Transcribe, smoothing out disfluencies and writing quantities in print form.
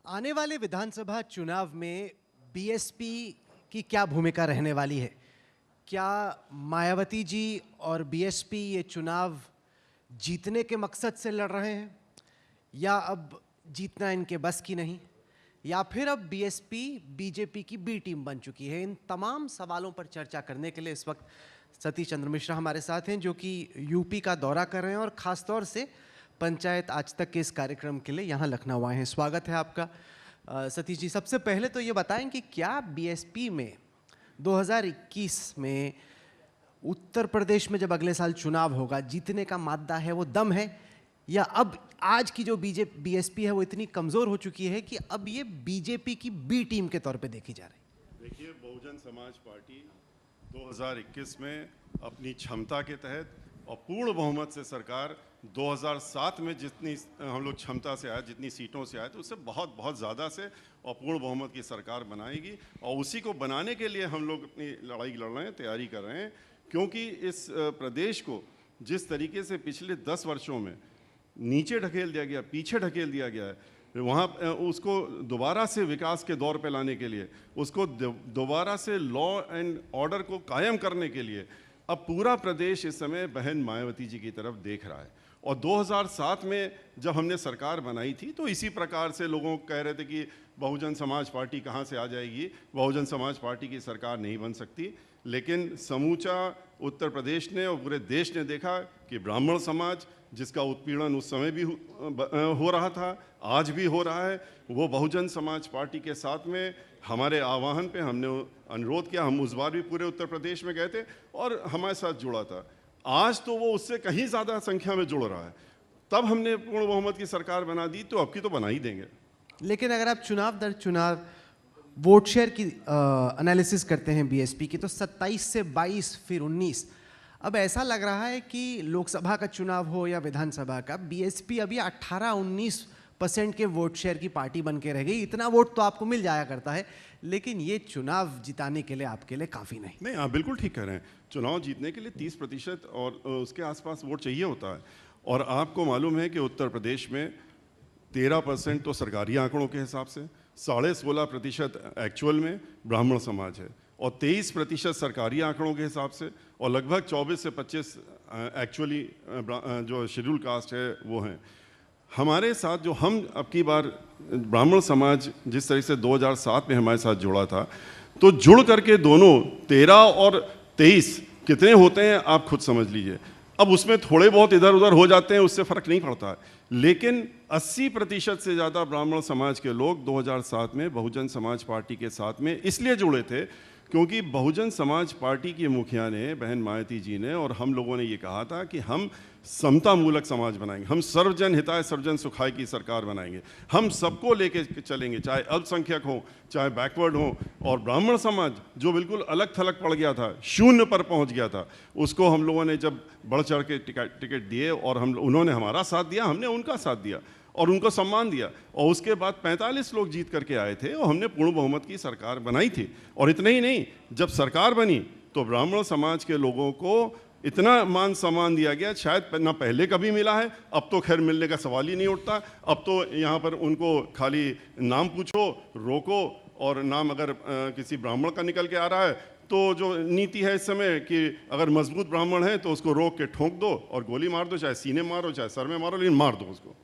आने वाले विधानसभा चुनाव में बीएसपी की क्या भूमिका रहने वाली है? क्या मायावती जी और बीएसपी ये चुनाव जीतने के मकसद से लड़ रहे हैं, या अब जीतना इनके बस की नहीं, या फिर अब बीएसपी बीजेपी की बी टीम बन चुकी है? इन तमाम सवालों पर चर्चा करने के लिए इस वक्त सतीश चंद्र मिश्रा हमारे साथ हैं, जो कि यूपी का दौरा कर रहे हैं और ख़ासतौर से पंचायत आज तक के इस कार्यक्रम के लिए यहाँ लखनऊ आए हैं। स्वागत है आपका। सतीश जी, सबसे पहले तो ये बताएं कि क्या बीएसपी में 2021 में उत्तर प्रदेश में जब अगले साल चुनाव होगा, जीतने का मादा है, वो दम है, या अब आज की जो बीएसपी है वो इतनी कमज़ोर हो चुकी है कि अब ये बीजेपी की बी टीम के तौर पे देखी जा रही है? देखिए, बहुजन समाज पार्टी 2021 में अपनी क्षमता के तहत और पूर्ण बहुमत से सरकार 2007 में जितनी हम लोग क्षमता से आए, जितनी सीटों से आए, तो उससे बहुत बहुत ज़्यादा से और पूर्ण बहुमत की सरकार बनाएगी। और उसी को बनाने के लिए हम लोग अपनी लड़ाई लड़ रहे हैं, तैयारी कर रहे हैं, क्योंकि इस प्रदेश को जिस तरीके से पिछले 10 वर्षों में नीचे ढकेल दिया गया, पीछे ढकेल दिया गया है, वहाँ उसको दोबारा से विकास के दौर पे लाने के लिए, उसको दोबारा से लॉ एंड ऑर्डर को कायम करने के लिए अब पूरा प्रदेश इस समय बहन मायावती जी की तरफ देख रहा है। और 2007 में जब हमने सरकार बनाई थी तो इसी प्रकार से लोगों कह रहे थे कि बहुजन समाज पार्टी कहाँ से आ जाएगी, बहुजन समाज पार्टी की सरकार नहीं बन सकती। लेकिन समूचा उत्तर प्रदेश ने और पूरे देश ने देखा कि ब्राह्मण समाज, जिसका उत्पीड़न उस समय भी हो रहा था, आज भी हो रहा है, वो बहुजन समाज पार्टी के साथ में हमारे आह्वान पे हमने अनुरोध किया। हम उस बार भी पूरे उत्तर प्रदेश में गए थे और हमारे साथ जुड़ा था। आज तो वो उससे कहीं ज़्यादा संख्या में जुड़ रहा है। तब हमने पूर्ण बहुमत की सरकार बना दी, तो अब की तो बना ही देंगे। लेकिन अगर आप चुनाव दर चुनाव वोट शेयर की एनालिसिस करते हैं बीएसपी की, तो 27 से 22 फिर 19, अब ऐसा लग रहा है कि लोकसभा का चुनाव हो या विधानसभा का, बीएसपी अभी 18-19% के वोट शेयर की पार्टी बन के रह गई। इतना वोट तो आपको मिल जाया करता है, लेकिन ये चुनाव जिताने के लिए आपके लिए काफ़ी नहीं। आप बिल्कुल ठीक कह रहे हैं। चुनाव जीतने के लिए 30% और उसके आसपास वोट चाहिए होता है। और आपको मालूम है कि उत्तर प्रदेश में 13% तो सरकारी आंकड़ों के हिसाब से, 16.5% एक्चुअल में ब्राह्मण समाज है, और 23% सरकारी आंकड़ों के हिसाब से, और लगभग 24 से 25 एक्चुअली जो शेड्यूल कास्ट है वो हैं। हमारे साथ जो हम अब की बार ब्राह्मण समाज जिस तरह से 2007 में हमारे साथ जुड़ा था, तो जुड़ करके दोनों 13 और 23 कितने होते हैं आप खुद समझ लीजिए। अब उसमें थोड़े बहुत इधर उधर हो जाते हैं, उससे फ़र्क नहीं पड़ता है, लेकिन 80% से ज़्यादा ब्राह्मण समाज के लोग 2007 में बहुजन समाज पार्टी के साथ में इसलिए जुड़े थे क्योंकि बहुजन समाज पार्टी की मुखिया ने, बहन मायावती जी ने और हम लोगों ने ये कहा था कि हम समता मूलक समाज बनाएंगे, हम सर्वजन हिताय सर्वजन सुखाय की सरकार बनाएंगे, हम सबको लेके चलेंगे, चाहे अल्पसंख्यक हो, चाहे बैकवर्ड हो। और ब्राह्मण समाज जो बिल्कुल अलग थलग पड़ गया था, शून्य पर पहुंच गया था, उसको हम लोगों ने जब बढ़ चढ़ के टिकट दिए और उन्होंने हमारा साथ दिया, हमने उनका साथ दिया और उनको सम्मान दिया। और उसके बाद 45 लोग जीत करके आए थे और हमने पूर्ण बहुमत की सरकार बनाई थी। और इतना ही नहीं, जब सरकार बनी तो ब्राह्मण समाज के लोगों को इतना मान सम्मान दिया गया, शायद ना पहले कभी मिला है। अब तो खैर मिलने का सवाल ही नहीं उठता। अब तो यहाँ पर उनको खाली नाम पूछो, रोको, और नाम अगर किसी ब्राह्मण का निकल के आ रहा है तो जो नीति है इस समय कि अगर मजबूत ब्राह्मण है तो उसको रोक के ठोंक दो और गोली मार दो, चाहे सीने मारो चाहे सर में मारो, लेकिन मार दो उसको।